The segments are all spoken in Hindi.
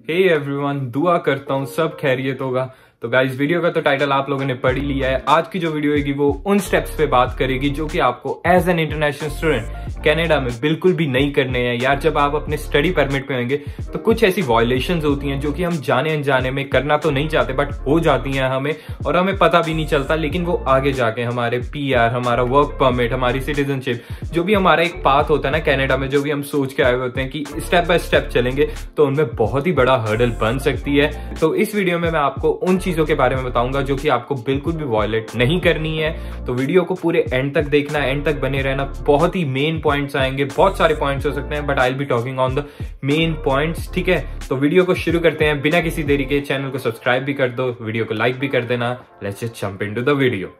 हे एवरीवन, दुआ करता हूँ सब खैरियत होगा। तो गाइस, वीडियो का तो टाइटल आप लोगों ने पढ़ ही लिया है। आज की जो वीडियो होगी वो उन स्टेप्स पे बात करेगी जो कि आपको as an international student Canada में बिल्कुल भी नहीं करने हैं। यार, जब आप अपने स्टडी परमिट पे होंगे तो कुछ ऐसी वायलेशंस होती हैं जो कि हम जाने अनजाने में करना तो नहीं चाहते, बट हो जाती हैं हमें, और हमें पता भी नहीं चलता। लेकिन वो आगे जाके हमारे PR, हमारा वर्क परमिट, हमारी सिटीजनशिप, जो भी हमारा एक पाथ होता है ना कनाडा में, जो भी हम सोच के आए होते हैं कि स्टेप बाय स्टेप चलेंगे, तो उनमें बहुत ही बड़ा हर्डल बन सकती है। तो इस वीडियो में मैं आपको उन चीजों के बारे में बताऊंगा जो कि आपको बिल्कुल भी वॉयलेट नहीं करनी है। तो वीडियो को पूरे एंड तक देखना, एंड तक बने रहना। बहुत ही मेन पॉइंट्स आएंगे, बहुत सारे पॉइंट्स हो सकते हैं, but I will be talking on the main points. ठीक है, तो वीडियो को शुरू करते हैं बिना किसी देरी के। चैनल को सब्सक्राइब भी कर दो, वीडियो को लाइक भी कर देना। Let's just jump into the video.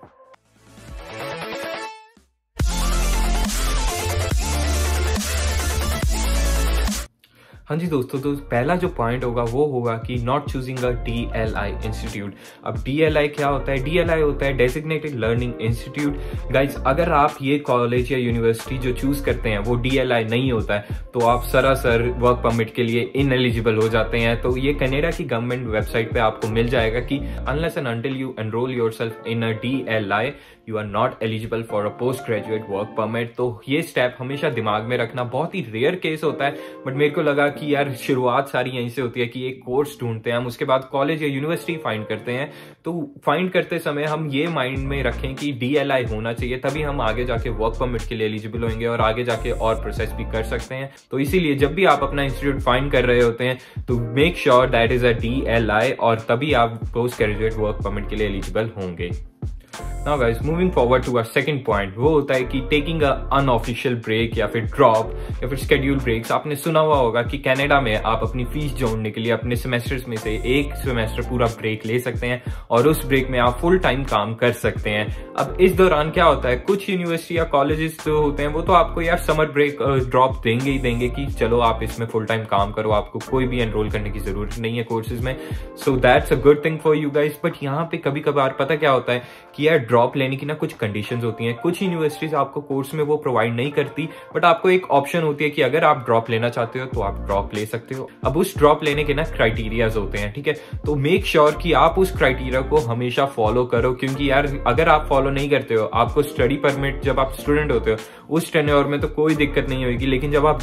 हाँ जी दोस्तों, तो पहला जो पॉइंट होगा वो होगा कि not choosing a DLI institute. अब DLI क्या होता है? DLI होता है डेजिग्नेटेड लर्निंग इंस्टीट्यूट। गाइज, अगर आप ये कॉलेज या यूनिवर्सिटी जो चूज करते हैं वो DLI नहीं होता है तो आप सरासर वर्क परमिट के लिए इनएलिजिबल हो जाते हैं। तो ये कनाडा की गवर्नमेंट वेबसाइट पे आपको मिल जाएगा कि unless and until you enroll yourself in a DLI you are not eligible for a post graduate work permit. तो ये स्टेप हमेशा दिमाग में रखना। बहुत ही रेयर केस होता है, बट मेरे को लगा कि यार शुरुआत सारी यहीं से होती है कि एक कोर्स ढूंढते हैं हम, उसके बाद कॉलेज या यूनिवर्सिटी फाइंड करते हैं। तो फाइंड करते समय हम ये माइंड में रखें कि DLI होना चाहिए, तभी हम आगे जाके वर्क परमिट के लिए एलिजिबल होंगे और आगे जाके और प्रोसेस भी कर सकते हैं। तो इसीलिए जब भी आप अपना इंस्टीट्यूट फाइंड कर रहे होते हैं तो make sure that is a DLI, और तभी आप पोस्ट ग्रेजुएट वर्क परमिट के लिए एलिजिबल होंगे। Now guys, moving forward to our second point, वो होता है कि taking a unofficial break या फिर drop या फिर schedule breaks। आपने सुना हुआ होगा कि कनाडा में आप अपनी फीस जोड़ने के लिए अपने सेमेस्टर्स में से एक सेमेस्टर पूरा ब्रेक ले सकते हैं और उस ब्रेक में आप फुल टाइम काम कर सकते हैं। अब इस दौरान क्या होता है, कुछ यूनिवर्सिटी या कॉलेजेस जो होते हैं वो तो आपको यार समर ब्रेक ड्रॉप देंगे ही देंगे कि चलो आप इसमें फुल टाइम काम करो, आपको कोई भी एनरोल करने की जरूरत नहीं है कोर्सेज में। So that's a good thing for you guys. But यहाँ पे कभी कभार पता क्या होता है कि यार ड्रॉप लेने की ना कुछ कंडीशंस होती हैं। कुछ यूनिवर्सिटीज आपको कोर्स में वो प्रोवाइड नहीं करती, बट आपको एक ऑप्शन होती है कि अगर आप ड्रॉप लेना चाहते हो तो आप ड्रॉप ले सकते हो। अब उस ड्रॉप लेने के ना क्राइटेरियाज होते हैं, ठीक है। तो मेक श्योर कि आप उस क्राइटेरिया को हमेशा फॉलो करो, क्योंकि यार अगर आप फॉलो नहीं करते हो, आपको स्टडी परमिट जब आप स्टूडेंट होते हो उस टेन्योर में तो कोई दिक्कत नहीं होगी, लेकिन जब आप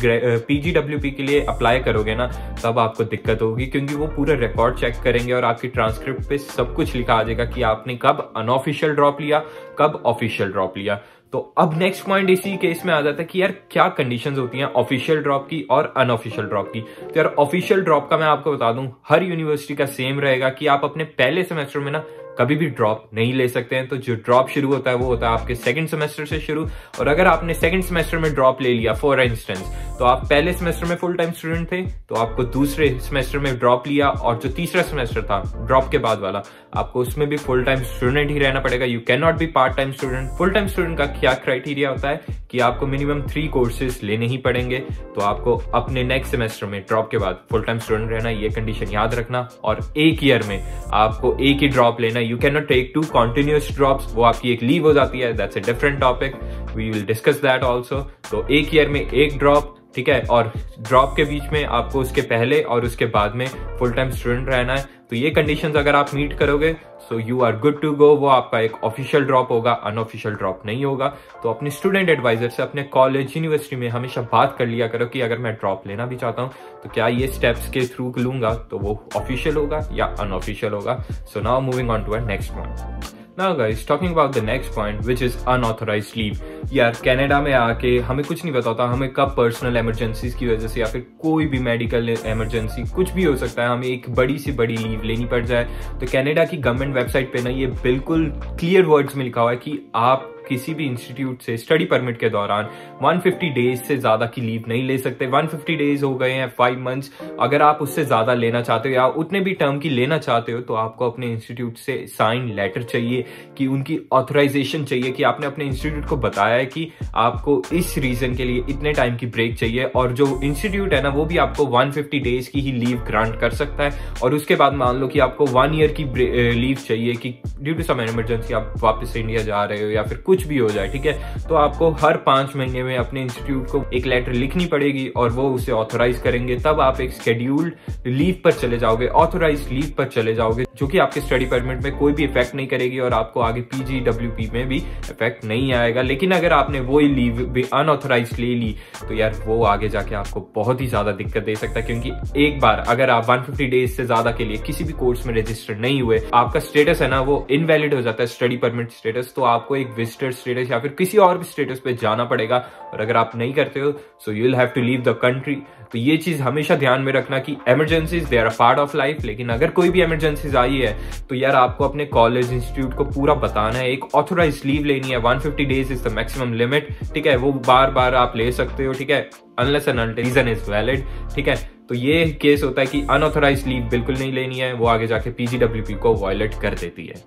PGWP के लिए अप्लाई करोगे ना तब आपको दिक्कत होगी, क्योंकि वो पूरा रिकॉर्ड चेक करेंगे और आपकी ट्रांसक्रिप्ट पे सब कुछ लिखा आ जाएगा कि आपने कब अनऑफिशियल ड्रॉप लिया, कब ऑफिशियल ड्रॉप लिया। तो अब नेक्स्ट पॉइंट इसी केस में आ जाता है कि यार क्या कंडीशंस होती हैं ऑफिशियल ड्रॉप की और अनऑफिशियल ड्रॉप की। तो यार ऑफिशियल ड्रॉप का मैं आपको बता दूं, हर यूनिवर्सिटी का सेम रहेगा कि आप अपने पहले सेमेस्टर में ना कभी भी ड्रॉप नहीं ले सकते हैं। तो जो ड्रॉप शुरू होता है वो होता है आपके सेकंड सेमेस्टर से शुरू, और अगर आपने सेकंड सेमेस्टर में ड्रॉप ले लिया फॉर इंस्टेंस, तो आप पहले सेमेस्टर में फुल टाइम स्टूडेंट थे तो आपको दूसरे सेमेस्टर में ड्रॉप लिया, और जो तीसरा सेमेस्टर था ड्रॉप के बाद वाला, आपको उसमें भी फुल टाइम स्टूडेंट ही रहना पड़ेगा। You can not be part time student. Full time student का क्या क्राइटेरिया होता है कि आपको मिनिमम 3 कोर्सेज लेने ही पड़ेंगे। तो आपको अपने नेक्स्ट सेमेस्टर में ड्रॉप के बाद फुल टाइम स्टूडेंट रहना, ये कंडीशन याद रखना। और एक ईयर में आपको एक ही ड्रॉप लेना। You can not take 2 continuous drops, वो आपकी एक लीव हो जाती है। That's a different topic, we will discuss that also. तो एक ईयर में एक ड्रॉप, ठीक है, और ड्रॉप के बीच में आपको उसके पहले और उसके बाद में फुल टाइम स्टूडेंट रहना है। तो ये कंडीशंस अगर आप मीट करोगे so you are good to go. वो आपका एक ऑफिशियल ड्रॉप होगा, अनऑफिशियल ड्रॉप नहीं होगा। तो अपने स्टूडेंट एडवाइजर से, अपने कॉलेज यूनिवर्सिटी में हमेशा बात कर लिया करो कि अगर मैं ड्रॉप लेना भी चाहता हूँ तो क्या ये स्टेप्स के थ्रू लूंगा तो वो ऑफिशियल होगा या अनऑफिशियल होगा। So now moving on to our next point. Now guys, talking about the next point, which is unauthorized leave. यार कनाडा में आके हमें कुछ नहीं पता होता हमें कब पर्सनल इमरजेंसीज की वजह से या फिर कोई भी मेडिकल इमरजेंसी कुछ भी हो सकता है, हमें एक बड़ी से बड़ी लीव लेनी पड़ जाए। तो कनाडा की गवर्नमेंट वेबसाइट पे ना ये बिल्कुल क्लियर वर्ड्स में लिखा हुआ है कि आप किसी भी इंस्टीट्यूट से स्टडी परमिट के दौरान 150 डेज से ज्यादा की लीव नहीं ले सकते। 150 डेज हो गए हैं 5 मंथ्स, अगर आप उससे ज्यादा लेना चाहते हो या उतने भी टर्म की लेना चाहते हो तो आपको अपने इंस्टीट्यूट से साइन लेटर चाहिए कि उनकी ऑथराइजेशन चाहिए कि आपने अपने इंस्टीट्यूट को बताया है कि आपको इस रीजन के लिए इतने टाइम की ब्रेक चाहिए, और जो इंस्टीट्यूट है ना वो भी आपको 150 डेज की ही लीव ग्रांट कर सकता है। और उसके बाद मान लो कि आपको 1 ईयर की लीव चाहिए कि ड्यू टू सम इमरजेंसी आप वापस से इंडिया जा रहे हो या फिर कुछ भी हो जाए, ठीक है, तो आपको हर 5 महीने में अपने इंस्टीट्यूट को एक लेटर लिखनी पड़ेगी और वो उसे ऑथोराइज करेंगे, तब आप एक शेड्यूल्ड लीव पर चले जाओगे, ऑथोराइज लीव पर चले जाओगे, जो कि आपके स्टडी परमिट में कोई भी इफेक्ट नहीं करेगी और आपको आगे PGWP में भी इफेक्ट नहीं आएगा। लेकिन अगर आपने वही लीव भी अनऑथोराइज ले ली तो यार वो आगे जाके आपको बहुत ही ज्यादा दिक्कत दे सकता है, क्योंकि एक बार अगर आप 150 डेज से ज्यादा के लिए किसी भी कोर्स में रजिस्टर नहीं हुए, आपका स्टेटस है ना वो इनवैलिड हो जाता है, स्टडी परमिट स्टेटस, तो आपको एक विजिटर स्टेटस या फिर किसी और भी स्टेटस पे जाना पड़ेगा। और अगर आप नहीं करते हो so you will have to leave the country. तो ये चीज हमेशा ध्यान में रखना कि emergencies they are a part of life, लेकिन अगर कोई भी इमरजेंसीज आई है तो यार आपको अपने कॉलेज इंस्टीट्यूट को पूरा बताना है, एक ऑथोराइज लीव लेनी है, 150 days is the maximum limit, ठीक है, वो बार बार आप ले सकते हो, ठीक है, unless and until reason is valid, ठीक है। तो ये केस होता है कि अनऑथोराइज लीव बिल्कुल नहीं लेनी है, वो आगे जाके PGWP को वायलेट कर देती है।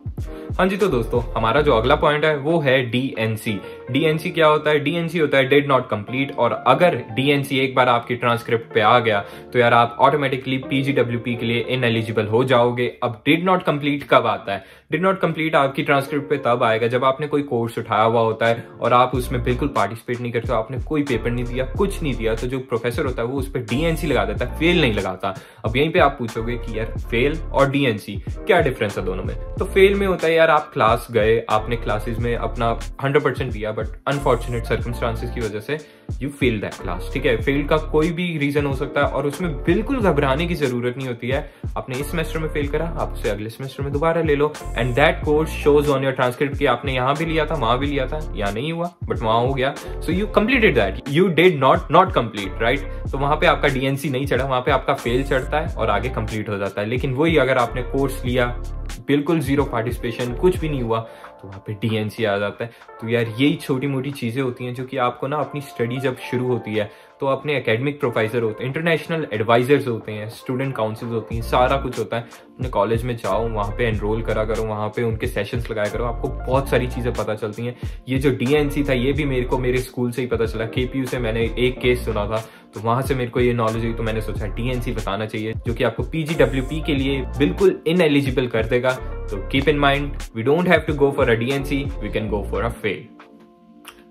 हाँ जी, तो दोस्तों हमारा जो अगला पॉइंट है वो है DNC। DNC क्या होता है? DNC होता है डिड नॉट कंप्लीट, और अगर DNC एक बार आपकी ट्रांसक्रिप्ट पे आ गया तो यार आप ऑटोमेटिकली PGWP के लिए इनएलिजिबल हो जाओगे। अब डिड नॉट कंप्लीट कब आता है? डिड नॉट कंप्लीट आपकी ट्रांसक्रिप्ट पे तब आएगा जब आपने कोई कोर्स उठाया हुआ होता है और आप उसमें बिल्कुल पार्टिसिपेट नहीं करते, आपने कोई पेपर नहीं दिया, कुछ नहीं दिया, तो जो प्रोफेसर होता है वो उस पर DNC लगा देता है, फेल नहीं लगाता। अब यहीं पे आप पूछोगे कि यार फेल और DNC क्या डिफरेंस है दोनों में? तो फेल में होता है यार आप क्लास गए, आपने क्लासेस में अपना 100% दिया, बट अनफॉर्चुनेट सर्कमस्टांसेस की वजह से यू फेल दैट क्लास, ठीक है। फेल का कोई भी रीजन हो सकता है और उसमें बिल्कुल घबराने की जरूरत नहीं होती है। आपने इस सेमेस्टर में फेल करा, आप उसे अगले सेमेस्टर में दोबारा ले लो, and that course shows on your transcript कि आपने यहाँ भी लिया था, वहां भी लिया था, यहाँ नहीं हुआ बट वहां हो गया, so you completed that, you did not complete, right. तो वहां पे आपका DNC नहीं चढ़ा, वहां पे आपका फेल चढ़ता है और आगे कंप्लीट हो जाता है। लेकिन वही अगर आपने कोर्स लिया, बिल्कुल जीरो पार्टिसिपेशन, कुछ भी नहीं हुआ, तो वहां पे DNC आ जाता है। तो यार यही छोटी मोटी चीजें होती हैं जो कि आपको ना अपनी स्टडी जब शुरू होती है तो अपने एकेडमिक प्रोफेसर होते हैं, इंटरनेशनल एडवाइजर्स होते हैं, स्टूडेंट काउंसिल्स होती हैं, सारा कुछ होता है। अपने कॉलेज में जाओ, वहाँ पे एनरोल करा करो, वहाँ पे उनके सेशंस लगाया करो, आपको बहुत सारी चीजें पता चलती हैं। ये जो DNC था ये भी मेरे को मेरे स्कूल से ही पता चला, KPU से मैंने एक केस सुना था, तो वहां से मेरे को ये नॉलेज हुई, तो मैंने सोचा DNC बताना चाहिए, जो कि आपको PGWP के लिए बिल्कुल इनएलिजिबल कर देगा। तो keep in mind, we don't have to go for a DNC, we can go for a fail.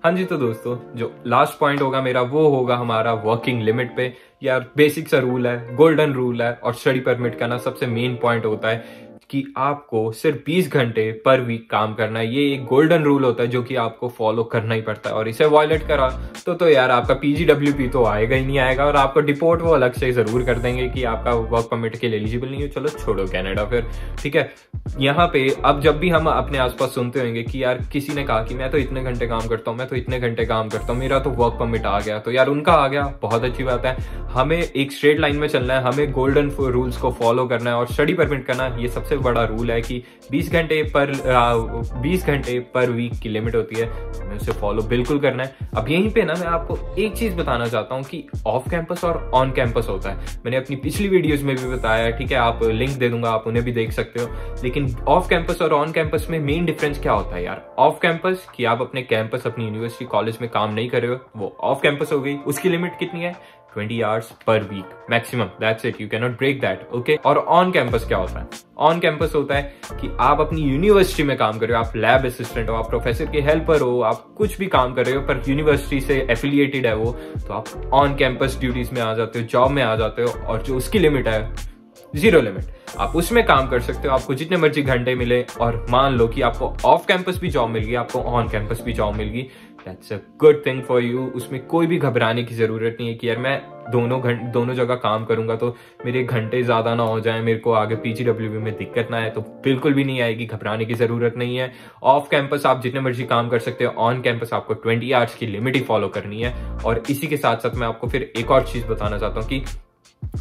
हाँ जी, तो दोस्तों जो लास्ट पॉइंट होगा मेरा वो होगा हमारा वर्किंग लिमिट पे। यार बेसिक सा रूल है, गोल्डन रूल है, और स्टडी परमिट का ना सबसे मेन पॉइंट होता है कि आपको सिर्फ 20 घंटे पर वीक काम करना है। ये एक गोल्डन रूल होता है जो कि आपको फॉलो करना ही पड़ता है, और इसे वायलेट करा तो यार आपका PGWP तो आएगा ही नहीं आएगा, और आपको डिपोर्ट वो अलग से जरूर कर देंगे कि आपका वर्क परमिट के लिए एलिजिबल नहीं हो, चलो छोड़ो कनाडा फिर, ठीक है। यहाँ पे अब जब भी हम अपने आसपास सुनते होंगे कि यार किसी ने कहा कि मैं तो इतने घंटे काम करता हूँ, मैं तो इतने घंटे काम करता हूँ, मेरा तो वर्क परमिट आ गया, तो यार उनका आ गया, बहुत अच्छी बात है। हमें एक स्ट्रेट लाइन में चलना है, हमें गोल्डन रूल्स को फॉलो करना है, और स्टडी परमिट का ना ये सबसे बड़ा रूल है कि 20 घंटे पर वीक की लिमिट होती है, हमें उसे फॉलो बिल्कुल करना है। अब यहीं पे ना मैं आपको एक चीज बताना चाहता हूँ कि ऑफ कैंपस और ऑन कैंपस होता है। मैंने अपनी पिछली वीडियोस में भी बताया है, ठीक है, आप लिंक दे दूंगा, आप उन्हें भी देख सकते हो। लेकिन ऑफ कैंपस और ऑन कैंपस में मेन डिफरेंस क्या होता है यार? ऑफ कैंपस कि आप अपने कैंपस, अपनी यूनिवर्सिटी, कॉलेज में काम नहीं कर रहे हो, वो ऑफ कैंपस हो गई। उसकी लिमिट कितनी है? 20 hours per week maximum, that's it, you can not break that, okay. और ऑन कैंपस क्या होता है? ऑन कैंपस होता है कि आप अपनी यूनिवर्सिटी में काम कर रहे हो, आप लैब असिस्टेंट हो, आप प्रोफेसर के हेल्पर हो, आप कुछ भी काम कर रहे हो, पर यूनिवर्सिटी से एफिलिएटेड है वो, तो आप ऑन कैंपस ड्यूटीज में आ जाते हो, जॉब में आ जाते हो, और जो उसकी लिमिट है 0 लिमिट, आप उसमें काम कर सकते हो, आपको जितने मर्जी घंटे मिले। और मान लो कि आपको ऑफ कैंपस भी जॉब मिल गई, आपको ऑन कैंपस भी जॉब मिल गई, that's a good thing for you. उसमें कोई भी घबराने की जरूरत नहीं है कि यार मैं दोनों जगह काम करूंगा तो मेरे घंटे ज्यादा ना हो जाए, मेरे को आगे PGWP में दिक्कत ना आए, तो बिल्कुल भी नहीं आएगी, घबराने की जरूरत नहीं है। ऑफ कैंपस आप जितने मर्जी काम कर सकते हो, ऑन कैंपस आपको 20 आवर्स की लिमिट ही फॉलो करनी है। और इसी के साथ साथ मैं आपको फिर एक और चीज बताना चाहता हूँ कि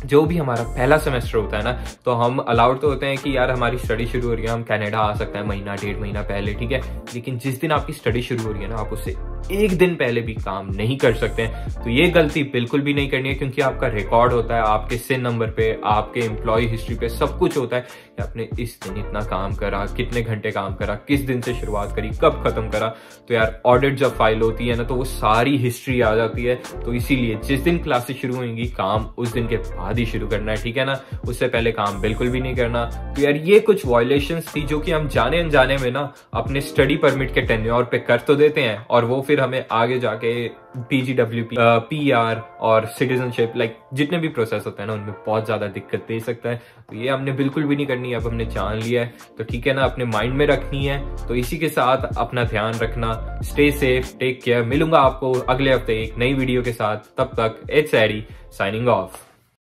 जो भी हमारा पहला सेमेस्टर होता है ना, तो हम अलाउड तो होते हैं कि यार हमारी स्टडी शुरू हो रही है, हम कनाडा आ सकते हैं महीना 1.5 महीना पहले, ठीक है। लेकिन जिस दिन आपकी स्टडी शुरू हो रही है ना, आप उससे एक दिन पहले भी काम नहीं कर सकते हैं। तो ये गलती बिल्कुल भी नहीं करनी है, क्योंकि आपका रिकॉर्ड होता है, आपके सिन नंबर पे, आपके एम्प्लॉय हिस्ट्री पे सब कुछ होता है कि आपने इस दिन इतना काम करा, कितने घंटे काम करा, किस दिन से शुरुआत करी, कब खत्म करा। तो यार ऑडिट जब फाइल होती है ना, तो वो सारी हिस्ट्री आ जाती है। तो इसीलिए जिस दिन क्लासेस शुरू होंगी, काम उस दिन के बाद ही शुरू करना है, ठीक है ना, उससे पहले काम बिल्कुल भी नहीं करना। तो यार ये कुछ वायलेशंस थी जो कि हम जाने अनजाने में ना अपने स्टडी परमिट के टेन्योर पे कर तो देते हैं, और वो फिर हमें आगे जाके PGWP, PR और सिटीजनशिप, लाइक जितने भी प्रोसेस होते हैं ना, उनमें बहुत ज्यादा दिक्कत दे सकता है। तो ये हमने बिल्कुल भी नहीं करनी है, अब हमने जान लिया है तो ठीक है ना, अपने माइंड में रखनी है। तो इसी के साथ अपना ध्यान रखना, स्टे सेफ, टेक केयर। मिलूंगा आपको अगले हफ्ते एक नई वीडियो के साथ, तब तक इट्स एडी साइनिंग ऑफ।